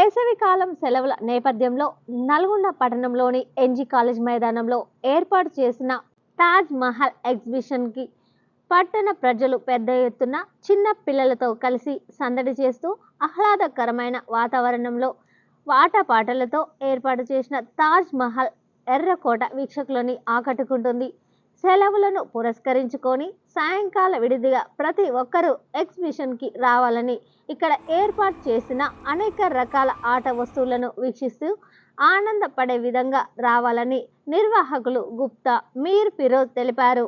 వేసవికాలం సెలవుల నేపథ్యంలో నల్గొండ పట్టణంలోని ఎన్జీ కాలేజ్ మైదానంలో ఏర్పాటు చేసిన తాజ్ మహల్ ఎగ్జిబిషన్కి పట్టణ ప్రజలు పెద్ద ఎత్తున చిన్న పిల్లలతో కలిసి సందడి చేస్తూ ఆహ్లాదకరమైన వాతావరణంలో ఆటపాటలతో ఏర్పాటు చేసిన తాజ్ మహల్ ఎర్రకోట వీక్షకులని ఆకట్టుకుంటుంది. సెలవులను పురస్కరించుకొని సాయంకాల విడిదిగా ప్రతి ఒక్కరూ ఎగ్జిబిషన్కి రావాలని ఇక్కడ ఏర్పాటు చేసిన అనేక రకాల ఆట వస్తువులను వీక్షిస్తూ ఆనందపడే విధంగా రావాలని నిర్వాహకులు గుప్తా మీర్ ఫిరోజ్ తెలిపారు.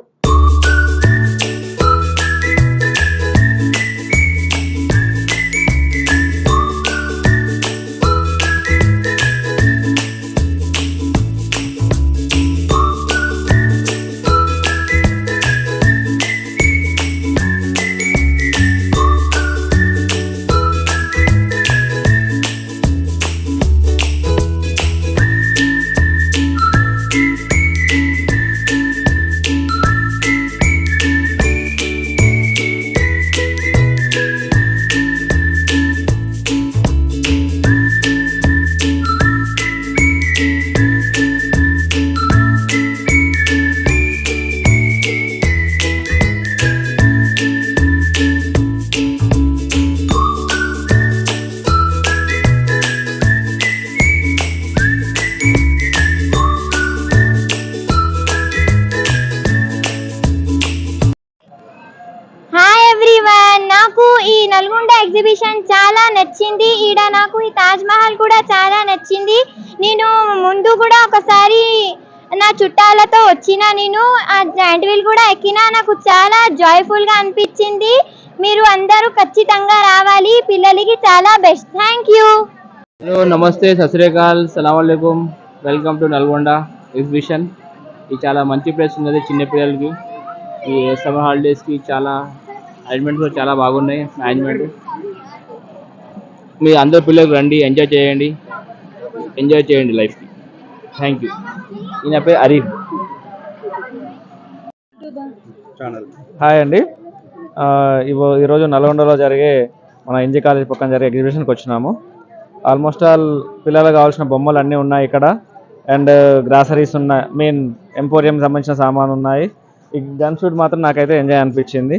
నాకు ఈ నల్గొండ ఎగ్జిబిషన్ చాలా నచ్చింది. ఈడ నాకు ఈ తాజ్ మహల్ కూడా చాలా నచ్చింది. నేను ముందు కూడా ఒకసారి నా చుట్టాలతో వచ్చిన నేను ఆ జాయింట్ వీల్ కూడా ఎక్కినా. నాకు చాలా జాయ్ఫుల్ గా అనిపించింది. మీరు అందరూ ఖచ్చితంగా రావాలి. పిల్లలకి చాలా బెస్ట్. Thank you. హలో, నమస్తే, సత్ శ్రీ అకాల్, సలాం అలైకుం. Welcome to Nalgonda exhibition. ఇది చాలా మంచి ప్లేస్ ఉన్నది చిన్న పిల్లలకి. ఈ సమ్మర్ హాలిడేస్కి చాలా అరేంజ్మెంట్స్ కూడా చాలా బాగున్నాయి. మేనేజ్మెంట్ మీ అందరు పిల్లలకు రండి, ఎంజాయ్ చేయండి లైఫ్కి. Thank you. ఈయన పేరు అరీఫ్. హాయ్ అండి. ఈరోజు నల్గొండలో జరిగే మన ఎన్జీ కాలేజ్ పక్కన జరిగే ఎగ్జిబిషన్కి వచ్చినాము. ఆల్మోస్ట్ ఆల్ పిల్లలకు కావాల్సిన బొమ్మలు అన్నీ ఉన్నాయి ఇక్కడ. అండ్ గ్రాసరీస్ ఉన్నాయి, మెయిన్ ఎంపోరియం సంబంధించిన సామాను ఉన్నాయి. ఈ గన్ షూట్ మాత్రం నాకైతే ఎంజాయ్ అనిపించింది.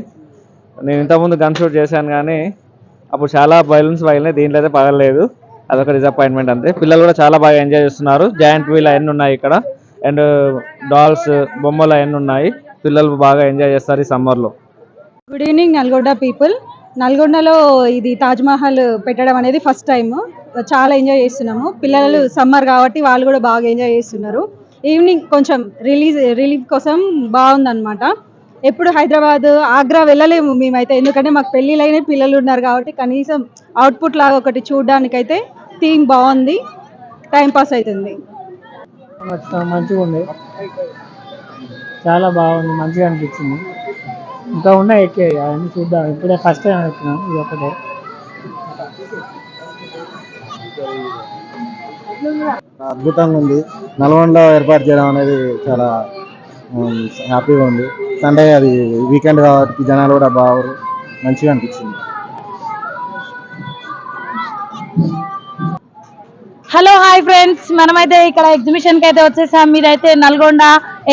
నేను ఇంతకుముందు గన్ షూట్ చేశాను కానీ అప్పుడు చాలా బయలూన్స్ పగిలినాయి, దీంట్లో అయితే పగలలేదు. అదొక డిసప్పాయింట్మెంట్ అంతే. పిల్లలు కూడా చాలా బాగా ఎంజాయ్ చేస్తున్నారు. జాయింట్ వీల్ అవన్నీ ఉన్నాయి ఇక్కడ. అండ్ డాల్స్ బొమ్మలు అవన్నీ ఉన్నాయి. పిల్లలు బాగా ఎంజాయ్ చేస్తారు ఈ సమ్మర్లో. Good evening Nalgonda people. నల్గొండలో ఇది తాజ్ మహల్ పెట్టడం అనేది ఫస్ట్ టైం. చాలా ఎంజాయ్ చేస్తున్నాము. పిల్లలు సమ్మర్ కాబట్టి వాళ్ళు కూడా బాగా ఎంజాయ్ చేస్తున్నారు. ఈవినింగ్ కొంచెం రిలీఫ్ కోసం బాగుందన్నమాట. ఎప్పుడు హైదరాబాద్, ఆగ్రా వెళ్ళలేము మేమైతే, ఎందుకంటే మాకు పెళ్ళిళ్ళైన పిల్లలు ఉన్నారు కాబట్టి కనీసం అవుట్పుట్ లాగా ఒకటి చూడడానికైతే థీమ్ బాగుంది, టైంపాస్ అవుతుంది. మంచిగా ఉంది, చాలా బాగుంది, మంచిగా అనిపించింది. ఇంకా ఉన్నాయి ఎక్కే, అవన్నీ చూద్దాం. ఇప్పుడే ఫస్ట్ టైం ఎక్కినాం, ఇది ఒకటే. అద్భుతంగా ఉంది. నల్గొండలో ఏర్పాటు చేయడం అనేది చాలా హ్యాపీగా ఉంది. సండే అది వీకెండ్ కాబట్టి జనాలు కూడా బాగా మంచిగా అనిపించింది. Hello, hi friends. మనమైతే ఇక్కడ ఎగ్జిబిషన్ కి అయితే వచ్చేసాం. మీరైతే నల్గొండ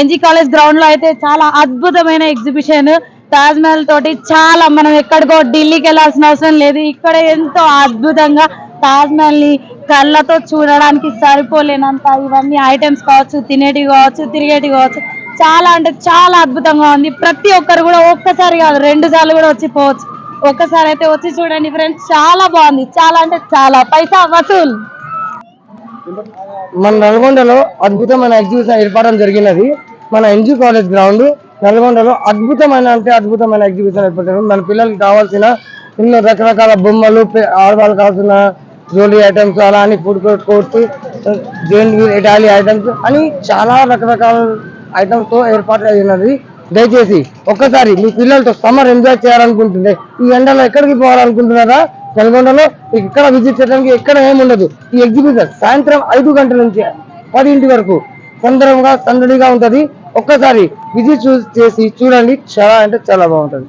ఎన్జీ కాలేజ్ గ్రౌండ్ లో అయితే చాలా అద్భుతమైన ఎగ్జిబిషన్. తాజ్ మహల్ తోటి చాలా, మనం ఎక్కడికో ఢిల్లీకి వెళ్ళాల్సిన అవసరం లేదు. ఇక్కడ ఎంతో అద్భుతంగా తాజ్ మహల్ ని కళ్ళతో చూడడానికి సరిపోలేనంత ఇవన్నీ ఐటమ్స్ కావచ్చు, తినేటివి కావచ్చు, తిరిగేటివి కావచ్చు, చాలా అంటే చాలా అద్భుతంగా ఉంది. ప్రతి ఒక్కరు కూడా ఒక్కసారి కాదు 2 సార్లు కూడా వచ్చి పోవచ్చు. ఒక్కసారి అయితే వచ్చి చూడండి ఫ్రెండ్స్, చాలా బాగుంది. చాలా అంటే చాలా పైసా వసూల్. మన నల్గొండలో అద్భుతమైన ఎగ్జిబిషన్ ఏర్పడడం జరిగినది. మన ఎన్జీ కాలేజ్ గ్రౌండ్ నల్గొండలో అద్భుతమైన ఎగ్జిబిషన్ ఏర్పడ్డారు. మన పిల్లలకి కావాల్సిన ఎన్నో రకరకాల బొమ్మలు, ఆడవాళ్ళకి కావాల్సిన జ్యువెలరీ ఐటమ్స్, అలా అని ఫుడ్ కోర్ట్స్, ఇటాలియన్ ఐటమ్స్ అని చాలా రకరకాల ఐటమ్స్ తో ఏర్పాటు అయినది. దయచేసి ఒక్కసారి మీ పిల్లలతో సమ్మర్ ఎంజాయ్ చేయాలనుకుంటుంటే, ఈ ఎండలో ఎక్కడికి పోవాలనుకుంటున్నారా, నల్గొండలో ఇక్కడ విజిట్ చేయడానికి ఎక్కడ ఏముండదు. ఈ ఎగ్జిబిషన్ సాయంత్రం 5 గంటల నుంచి 10 వరకు సందడిగా ఉంటది. ఒక్కసారి విజిట్ చేసి చూడండి, చాలా అంటే చాలా బాగుంటది.